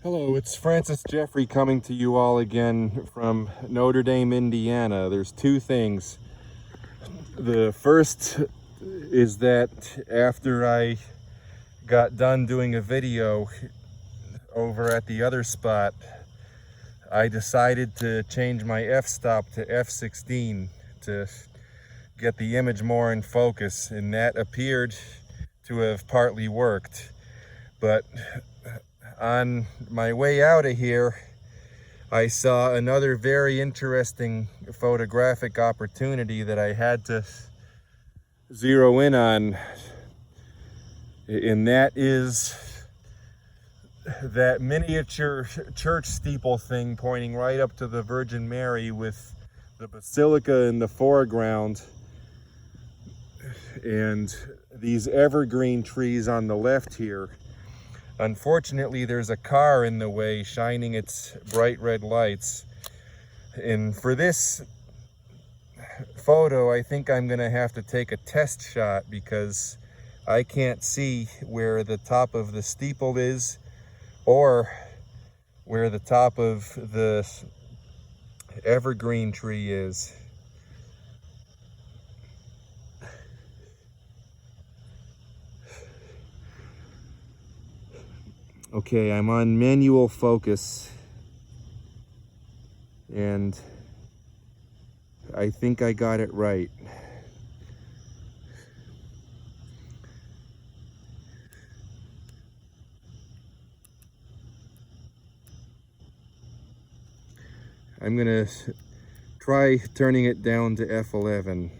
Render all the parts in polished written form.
Hello, it's Francis Jeffrey coming to you all again from Notre Dame, Indiana. There's two things. The first is that after I got done doing a video over at the other spot, I decided to change my f-stop to f16 to get the image more in focus, and that appeared to have partly worked. But on my way out of here, I saw another very interesting photographic opportunity that I had to zero in on, and that is that miniature church steeple thing pointing right up to the Virgin Mary with the basilica in the foreground and these evergreen trees on the left here. Unfortunately, there's a car in the way shining its bright red lights, and for this photo I think I'm gonna have to take a test shot because I can't see where the top of the steeple is or where the top of the evergreen tree is. Okay, I'm on manual focus and I think I got it right. I'm gonna try turning it down to f11.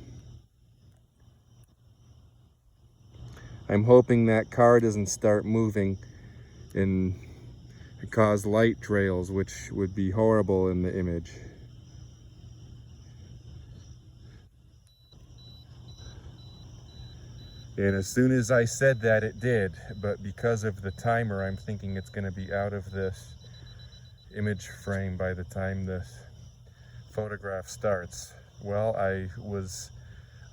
I'm hoping that car doesn't start moving and cause light trails, which would be horrible in the image. And as soon as I said that, it did, but because of the timer, I'm thinking it's going to be out of this image frame by the time the photograph starts. Well, I was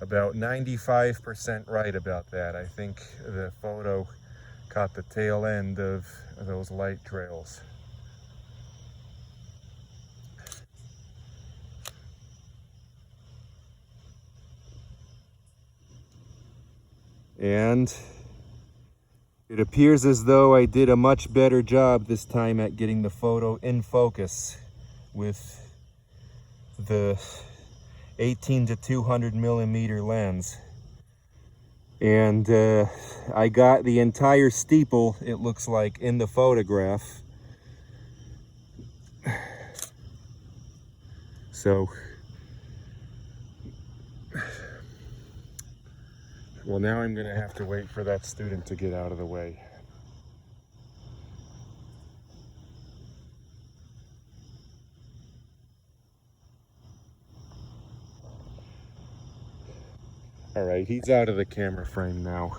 about 95% right about that. I think the photo caught the tail end of those light trails. And it appears as though I did a much better job this time at getting the photo in focus with the 18 to 200 millimeter lens. And I got the entire steeple, it looks like, in the photograph. So, well, now I'm gonna have to wait for that student to get out of the way. All right, he's out of the camera frame now.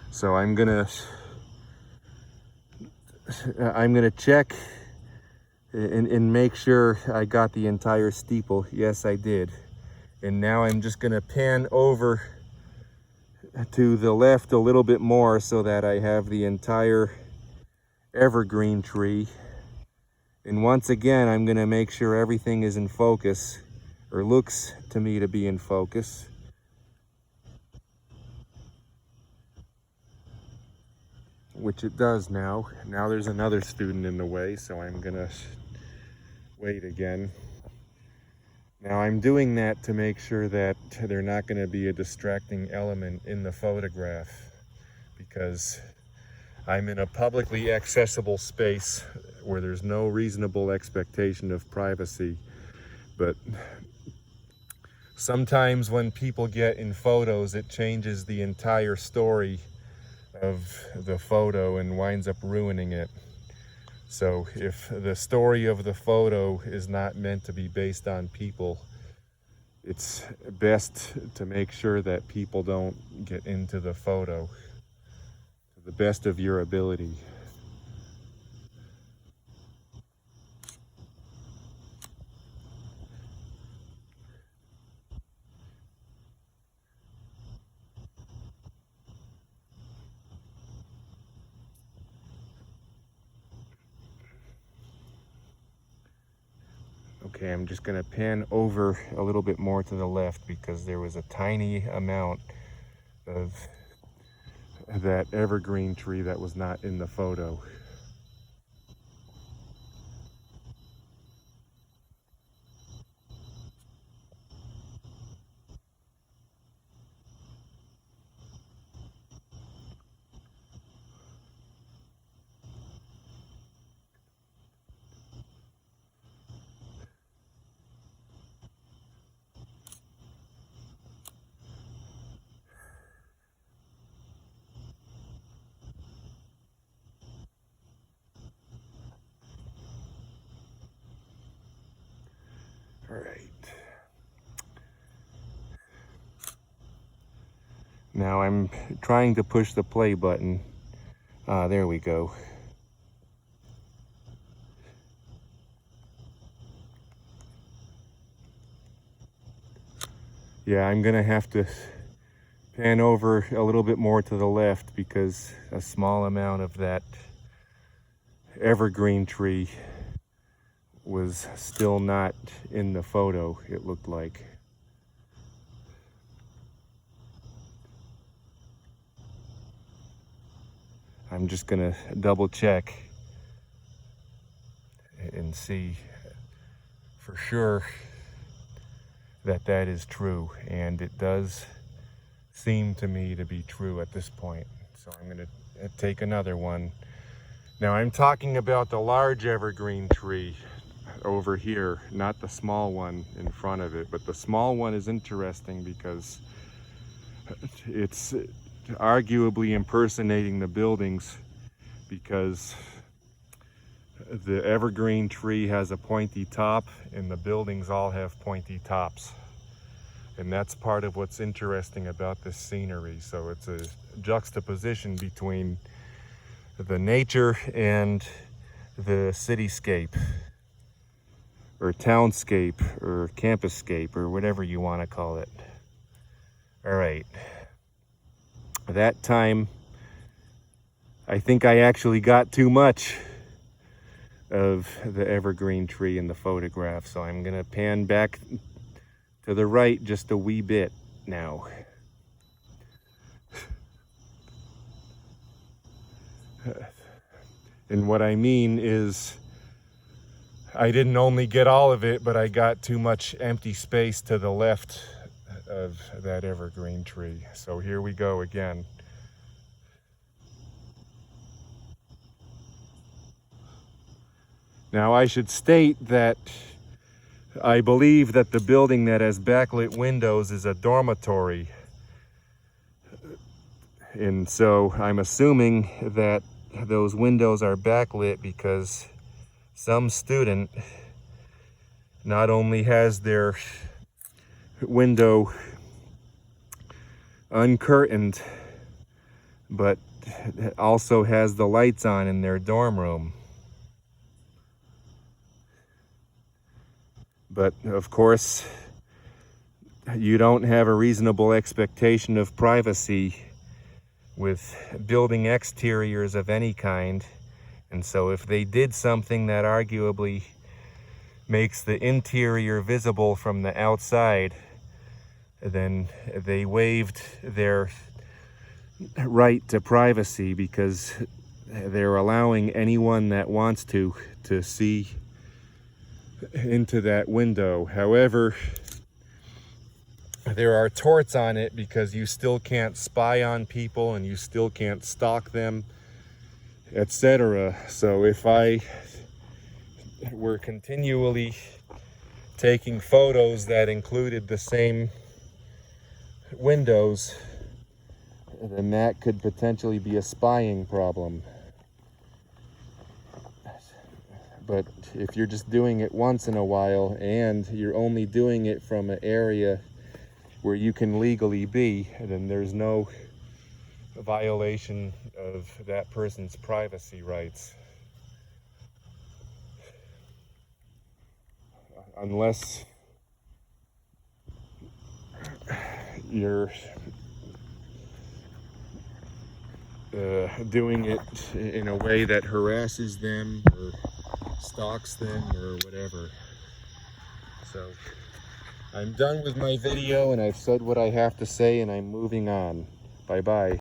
So I'm gonna check and make sure I got the entire steeple. Yes, I did. And now I'm just gonna pan over to the left a little bit more so that I have the entire evergreen tree. And once again, I'm gonna make sure everything is in focus, or looks to me to be in focus. Which it does now. Now there's another student in the way, so I'm gonna wait again. Now I'm doing that to make sure that they're not gonna be a distracting element in the photograph, because I'm in a publicly accessible space where there's no reasonable expectation of privacy. But sometimes when people get in photos, it changes the entire story of the photo and winds up ruining it. So if the story of the photo is not meant to be based on people, it's best to make sure that people don't get into the photo to the best of your ability. Okay, I'm just gonna pan over a little bit more to the left because there was a tiny amount of that evergreen tree that was not in the photo. All right. Now I'm trying to push the play button. There we go. Yeah, I'm gonna have to pan over a little bit more to the left because a small amount of that evergreen tree was still not in the photo, it looked like. I'm just gonna double check and see for sure that that is true, and it does seem to me to be true at this point. So I'm gonna take another one. Now I'm talking about the large evergreen tree over here, not the small one in front of it, but the small one is interesting because it's arguably impersonating the buildings, because the evergreen tree has a pointy top and the buildings all have pointy tops. And that's part of what's interesting about this scenery. So it's a juxtaposition between the nature and the cityscape, or townscape, or campuscape, or whatever you want to call it. All right. That time, I think I actually got too much of the evergreen tree in the photograph, so I'm gonna pan back to the right just a wee bit now. And what I mean is, I didn't only get all of it, but I got too much empty space to the left of that evergreen tree. So here we go again. Now I should state that I believe that the building that has backlit windows is a dormitory. And so I'm assuming that those windows are backlit because some student not only has their window uncurtained, but also has the lights on in their dorm room. But of course, you don't have a reasonable expectation of privacy with building exteriors of any kind. And so if they did something that arguably makes the interior visible from the outside, then they waived their right to privacy, because they're allowing anyone that wants to see into that window. However, there are torts on it because you still can't spy on people and you still can't stalk them, etc. So if I were continually taking photos that included the same windows, then that could potentially be a spying problem. But if you're just doing it once in a while and you're only doing it from an area where you can legally be, then there's no violation of that person's privacy rights. Unless you're doing it in a way that harasses them or stalks them or whatever. So I'm done with my video and I've said what I have to say and I'm moving on. Bye-bye.